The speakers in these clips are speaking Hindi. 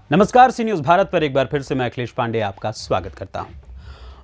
नमस्कार, सी न्यूज भारत पर एक बार फिर से मैं अखिलेश पांडे आपका स्वागत करता हूं।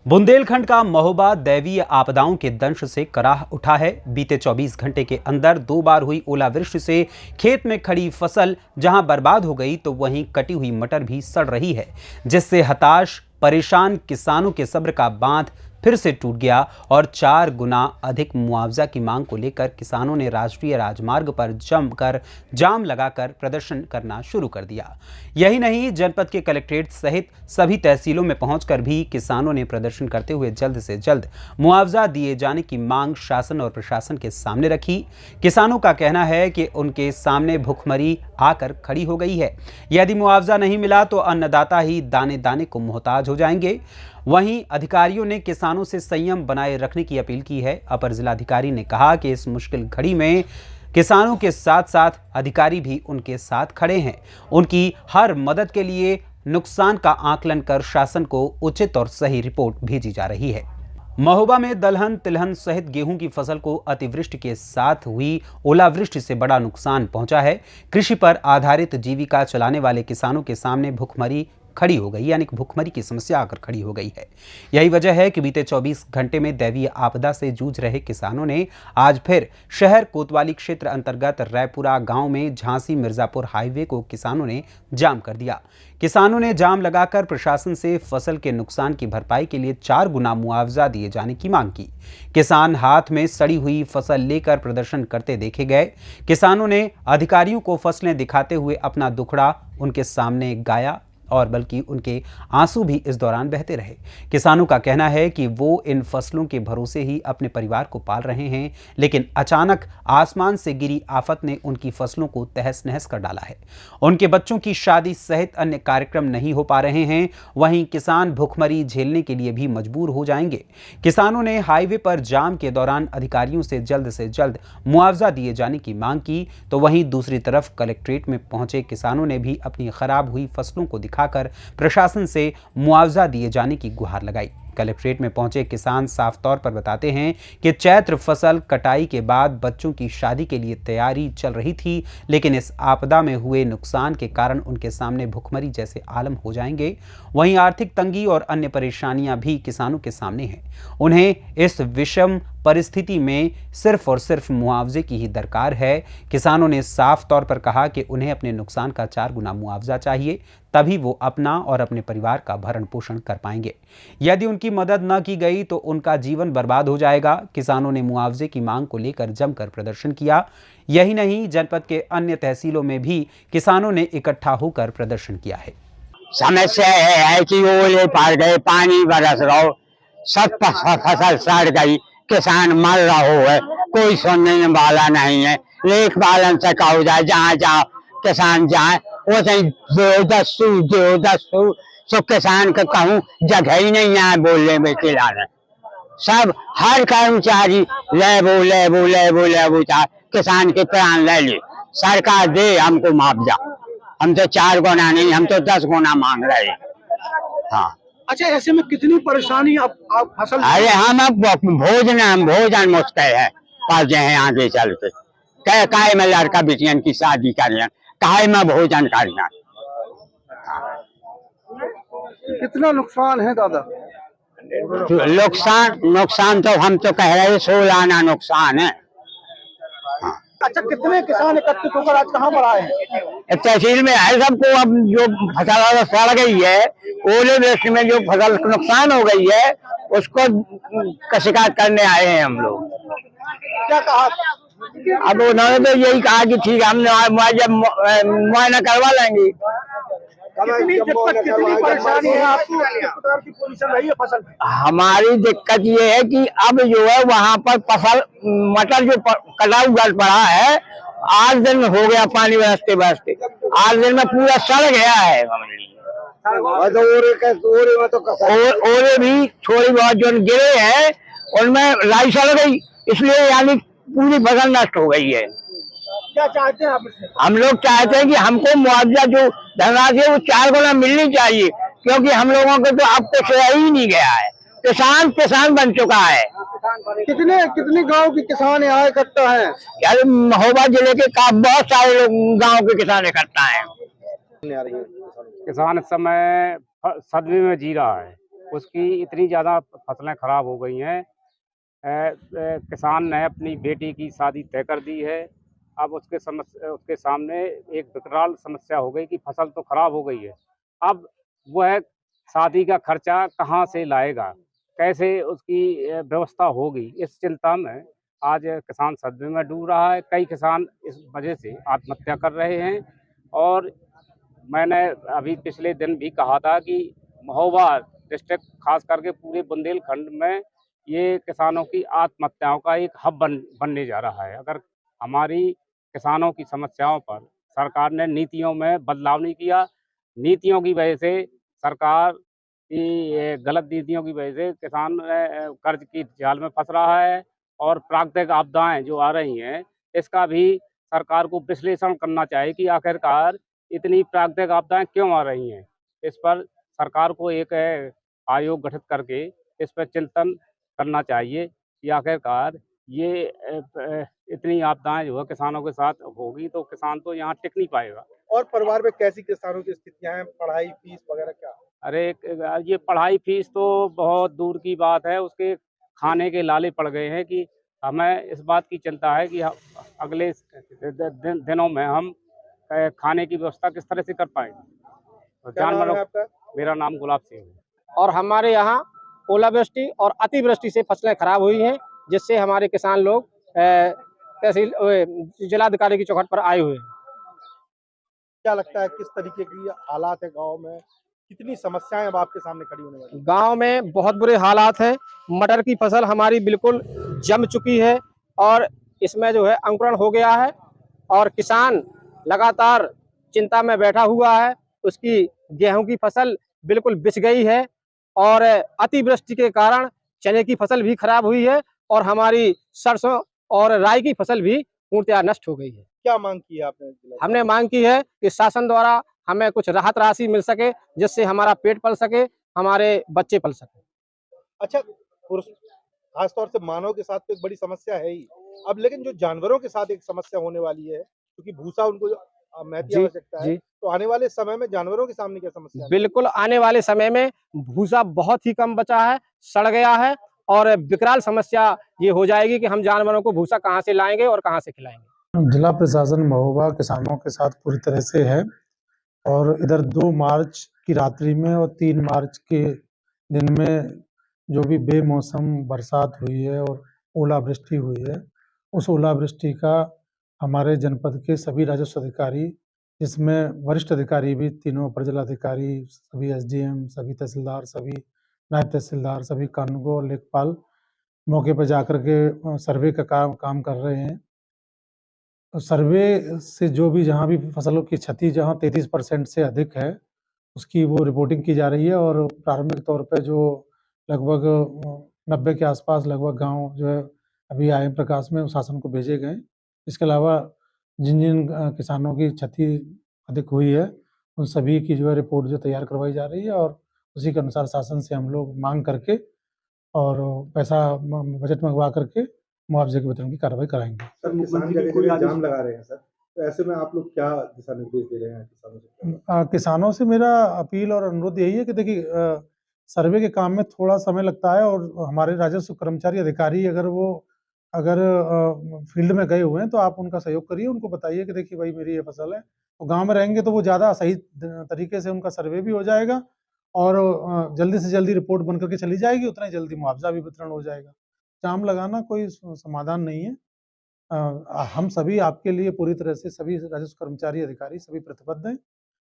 बुंदेलखंड का महोबा दैवीय आपदाओं के दंश से कराह उठा है। बीते 24 घंटे के अंदर 2 बार हुई ओलावृष्टि से खेत में खड़ी फसल जहां बर्बाद हो गई तो वहीं कटी हुई मटर भी सड़ रही है, जिससे हताश परेशान किसानों के सब्र का बांध फिर से टूट गया और 4 गुना अधिक मुआवजा की मांग को लेकर किसानों ने राष्ट्रीय राजमार्ग पर जमकर जाम लगाकर प्रदर्शन करना शुरू कर दिया। यही नहीं, जनपद के कलेक्ट्रेट सहित सभी तहसीलों में पहुंचकर भी किसानों ने प्रदर्शन करते हुए जल्द से जल्द मुआवजा दिए जाने की मांग शासन और प्रशासन के सामने रखी। किसानों का कहना है कि उनके सामने भुखमरी आकर खड़ी हो गई है। यदि मुआवजा नहीं मिला तो अन्नदाता ही दाने दाने को मोहताज हो जाएंगे। वहीं अधिकारियों ने किसानों से संयम बनाए रखने की अपील की है। अपर जिलाधिकारी ने कहा कि इस मुश्किल घड़ी में किसानों के साथ साथ अधिकारी भी उनके साथ खड़े हैं। उनकी हर मदद के लिए नुकसान का आकलन कर शासन को उचित और सही रिपोर्ट भेजी जा रही है। महोबा में दलहन तिलहन सहित गेहूं की फसल को अतिवृष्टि के साथ हुई ओलावृष्टि से बड़ा नुकसान पहुंचा है। कृषि पर आधारित जीविका चलाने वाले किसानों के सामने भुखमरी खड़ी हो गई, यानी कि भुखमरी की समस्या आकर खड़ी हो गई है। यही वजह है कि बीते 24 घंटे में दैवीय आपदा से जूझ रहे किसानों ने आज फिर शहर कोतवाली क्षेत्र अंतर्गत रायपुरा गांव में झांसी मिर्जापुर हाईवे को किसानों ने जाम कर दिया। किसानों ने जाम लगाकर प्रशासन से फसल के नुकसान की भरपाई के लिए 4 गुना मुआवजा दिए जाने की मांग की। किसान हाथ में सड़ी हुई फसल लेकर प्रदर्शन करते देखे गए। किसानों ने अधिकारियों को फसलें दिखाते हुए अपना दुखड़ा उनके सामने गाया और बल्कि उनके आंसू भी इस दौरान बहते रहे। किसानों का कहना है कि वो इन फसलों के भरोसे ही अपने परिवार को पाल रहे हैं, लेकिन अचानक आसमान से गिरी आफत ने उनकी फसलों को तहस नहस कर डाला है। उनके बच्चों की शादी सहित अन्य कार्यक्रम नहीं हो पा रहे हैं। वहीं किसान भुखमरी झेलने के लिए भी मजबूर हो जाएंगे। किसानों ने हाईवे पर जाम के दौरान अधिकारियों से जल्द मुआवजा दिए जाने की मांग की, तो वहीं दूसरी तरफ कलेक्ट्रेट में पहुंचे किसानों ने भी अपनी खराब हुई फसलों को दिखाकर प्रशासन से मुआवजा दिए जाने की गुहार लगाई। कलेक्ट्रेट में पहुंचे किसान साफ तौर पर बताते हैं कि चैत्र फसल कटाई के बाद बच्चों की शादी के लिए तैयारी चल रही थी, लेकिन इस आपदा में हुए नुकसान के कारण उनके सामने भुखमरी जैसे आलम हो जाएंगे। वहीं आर्थिक तंगी और अन्य परेशानियां भी किसानों के सामने हैं। उन्हें इस विषम परिस्थिति में सिर्फ और सिर्फ मुआवजे की ही दरकार है। किसानों ने साफ तौर पर कहा कि उन्हें अपने नुकसान का 4 गुना मुआवजा चाहिए, तभी वो अपना और अपने परिवार का भरण पोषण कर पाएंगे। यदि उनकी मदद न की गई तो उनका जीवन बर्बाद हो जाएगा। किसानों ने मुआवजे की मांग को लेकर जमकर प्रदर्शन किया। यही नहीं, जनपद के अन्य तहसीलों में भी किसानों ने इकट्ठा होकर प्रदर्शन किया है। समस्या है कि ओले पड़ गए, पानी बरस रहा हो, सब फसल सड़ गई, किसान मर रहा है, कोई सुनने वाला नहीं है। लेख पालन से कहो जाए, जहाँ जहाँ किसान जाए वो देवदस्सु सो किसान का कहूँ जगह ही नहीं है बोलने में खिलाने। सब हर कर्मचारी ले चाहे किसान के प्राण ले ले। सरकार दे हमको मुआवजा। हम तो 4 गुना नहीं, हम तो 10 गुना मांग रहे हैं। हाँ, अच्छा, ऐसे में कितनी परेशानी आप फसल? अरे हम अब भोजन मुश्किल है पाजे हैं आगे चल के। काय में लड़का बिटियन की शादी करियन, काय में भोजन करियन। कितना नुकसान है दादा? नुकसान तो हम तो कह रहे 16 आना नुकसान है। अच्छा, कितने किसान एकत्रित होकर आज कहाँ पर आए हैं? तहसील में है सबको। अब जो फसल सड़ गई है, ओले वृष्टि में जो फसल नुकसान हो गई है, उसको शिकायत करने आए हैं हम लोग। क्या कहा? अब उन्होंने तो यही कहा कि ठीक है, हम मुआयना करवा लेंगे। कितनी परेशानी है आपको? की पोजीशन रही है फसल में? हमारी दिक्कत ये है कि अब जो है वहाँ पर फसल मटर जो कटाऊ गल पड़ा है, 8 दिन हो गया पानी बरसते बरसते, 8 दिन में पूरा सड़ गया है। ओले भी थोड़ी बहुत जो गिरे हैं उनमें राई सड़ गई, इसलिए यानी पूरी फसल नष्ट हो गई है। क्या चाहते हैं आप इसमें? हम लोग चाहते हैं कि हमको मुआवजा जो धनराशि है वो 4 गुना मिलनी चाहिए, क्योंकि हम लोगों को तो अब कुछ रह ही नहीं गया है। किसान बन चुका है। कितने गांव के किसान यहाँ इकट्ठा हैं? यार महोबा जिले के बहुत सारे लोग गांव के किसान इकट्ठा हैं। किसान इस समय सदमे में जी रहा है। उसकी इतनी ज़्यादा फसलें खराब हो गई हैं। किसान ने अपनी बेटी की शादी तय कर दी है। अब उसके सामने एक विकराल समस्या हो गई कि फसल तो खराब हो गई है। अब वह शादी का खर्चा कहाँ से लाएगा, कैसे उसकी व्यवस्था होगी, इस चिंता में आज किसान सदमे में डूब रहा है। कई किसान इस वजह से आत्महत्या कर रहे हैं। और मैंने अभी पिछले दिन भी कहा था कि महोबा डिस्ट्रिक्ट खास करके पूरे बुंदेलखंड में ये किसानों की आत्महत्याओं का एक हब बनने जा रहा है। अगर हमारी किसानों की समस्याओं पर सरकार ने नीतियों में बदलाव नहीं किया, नीतियों की वजह से सरकार की ये गलत नीतियों की वजह से किसान कर्ज की जाल में फंस रहा है। और प्राकृतिक आपदाएं जो आ रही हैं, इसका भी सरकार को विश्लेषण करना चाहिए कि आखिरकार इतनी प्राकृतिक आपदाएं क्यों आ रही हैं। इस पर सरकार को एक आयोग गठित करके इस पर चिंतन करना चाहिए कि आखिरकार ये इतनी आपदाएं जो है किसानों के साथ होगी तो किसान तो यहाँ टिक नहीं पाएगा। और परिवार में कैसी किसानों की स्थितियां हैं, पढ़ाई फीस वगैरह क्या? अरे ये पढ़ाई फीस तो बहुत दूर की बात है, उसके खाने के लाले पड़ गए हैं कि हमें इस बात की चिंता है कि अगले दिनों में हम खाने की व्यवस्था किस तरह से कर पाएंगे। तो क्या नाम जानवरों, है आपका? मेरा नाम गुलाब सिंह है। और हमारे यहाँ ओलावृष्टि और अतिवृष्टि से फसलें खराब हुई हैं, जिससे हमारे किसान लोग तहसील जिलाधिकारी की चौखट पर आए हुए हैं। क्या लगता है किस तरीके की हालात है गांव में, कितनी समस्याएं अब आपके सामने खड़ी होने वाली? गांव में बहुत बुरे हालात हैं। मटर की फसल हमारी बिल्कुल जम चुकी है और इसमें जो है अंकुरण हो गया है और किसान लगातार चिंता में बैठा हुआ है। उसकी गेहूं की फसल बिल्कुल बिछ गई है और अतिवृष्टि के कारण चने की फसल भी खराब हुई है और हमारी सरसों और राई की फसल भी पूर्णतः नष्ट हो गई है। क्या मांग की है आपने? हमने मांग की है कि शासन द्वारा हमें कुछ राहत राशि मिल सके, जिससे हमारा पेट पल सके, हमारे बच्चे पल सके। अच्छा, खासतौर से मानव के साथ तो एक बड़ी समस्या है ही, अब लेकिन जो जानवरों के साथ एक समस्या होने वाली है, क्योंकि भूसा उनको महती आवश्यकता है, तो आने वाले समय में जानवरों के सामने क्या समस्या है? बिल्कुल, आने वाले समय में भूसा बहुत ही कम बचा है, सड़ गया है और विकराल समस्या ये हो जाएगी कि हम जानवरों को भूसा कहाँ से लाएंगे और कहाँ से खिलाएंगे। जिला प्रशासन महोबा किसानों के साथ पूरी तरह से है और इधर 2 मार्च की रात्रि में और 3 मार्च के दिन में जो भी बेमौसम बरसात हुई है और ओलावृष्टि हुई है, उस ओलावृष्टि का हमारे जनपद के सभी राजस्व अधिकारी, जिसमें वरिष्ठ अधिकारी भी तीनों अपर जिलाधिकारी, सभी एसडीएम, सभी तहसीलदार, सभी नायब तहसीलदार, सभी कानूनगो और लेखपाल मौके पर जाकर के सर्वे का काम कर रहे हैं। सर्वे से जो भी जहाँ भी फसलों की क्षति जहाँ 33% से अधिक है, उसकी वो रिपोर्टिंग की जा रही है और प्रारंभिक तौर पे जो लगभग 90 के आसपास लगभग गांव जो है अभी आए प्रकाश में शासन को भेजे गए। इसके अलावा जिन किसानों की क्षति अधिक हुई है, उन सभी की जो है रिपोर्ट जो तैयार करवाई जा रही है और उसी के अनुसार शासन से हम लोग मांग करके और पैसा बजट मंगवा करके मुआवजे के वितरण की कार्रवाई कराएंगे। सर, किसान जगह जाम लगा रहे हैं सर, तो ऐसे में आप लोग क्या दिशा निर्देश दे रहे हैं किसानों से? किसानों से मेरा अपील और अनुरोध यही है कि देखिए, सर्वे के काम में थोड़ा समय लगता है और हमारे राजस्व कर्मचारी अधिकारी अगर फील्ड में गए हुए हैं तो आप उनका सहयोग करिए, उनको बताइए कि देखिए भाई मेरी ये फसल है, तो गांव में रहेंगे तो वो ज़्यादा सही तरीके से उनका सर्वे भी हो जाएगा और जल्दी से जल्दी रिपोर्ट बन करके चली जाएगी, उतना ही जल्दी मुआवजा भी वितरण हो जाएगा। जाम लगाना कोई समाधान नहीं है। हम सभी आपके लिए पूरी तरह से सभी राजस्व कर्मचारी अधिकारी सभी प्रतिबद्ध हैं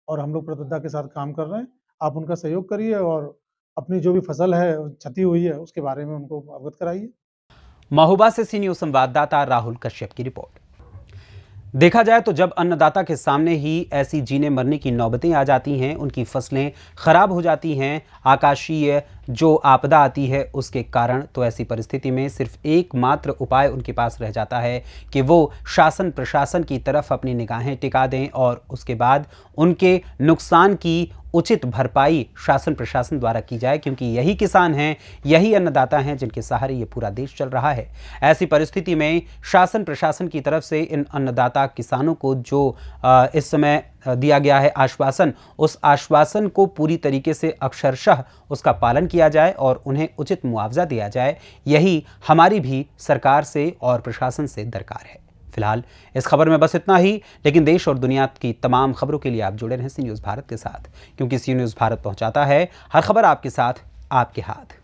और हम लोग प्रतिबद्धता के साथ काम कर रहे हैं। आप उनका सहयोग करिए और अपनी जो भी फसल है क्षति हुई है उसके बारे में उनको अवगत कराइए। महोबा से सी न्यूज़ संवाददाता राहुल कश्यप की रिपोर्ट। देखा जाए तो जब अन्नदाता के सामने ही ऐसी जीने मरने की नौबतें आ जाती हैं, उनकी फसलें खराब हो जाती हैं, आकाशीय जो आपदा आती है उसके कारण, तो ऐसी परिस्थिति में सिर्फ एकमात्र उपाय उनके पास रह जाता है कि वो शासन प्रशासन की तरफ अपनी निगाहें टिका दें और उसके बाद उनके नुकसान की उचित भरपाई शासन प्रशासन द्वारा की जाए, क्योंकि यही किसान हैं, यही अन्नदाता हैं जिनके सहारे ये पूरा देश चल रहा है। ऐसी परिस्थिति में शासन प्रशासन की तरफ से इन अन्नदाता किसानों को जो इस समय दिया गया है आश्वासन, उस आश्वासन को पूरी तरीके से अक्षरशः उसका पालन किया जाए और उन्हें उचित मुआवजा दिया जाए। यही हमारी भी सरकार से और प्रशासन से दरकार है। फिलहाल इस खबर में बस इतना ही, लेकिन देश और दुनिया की तमाम खबरों के लिए आप जुड़े रहें सी न्यूज़ भारत के साथ, क्योंकि सी न्यूज़ भारत पहुंचाता है हर खबर आपके साथ, आपके हाथ।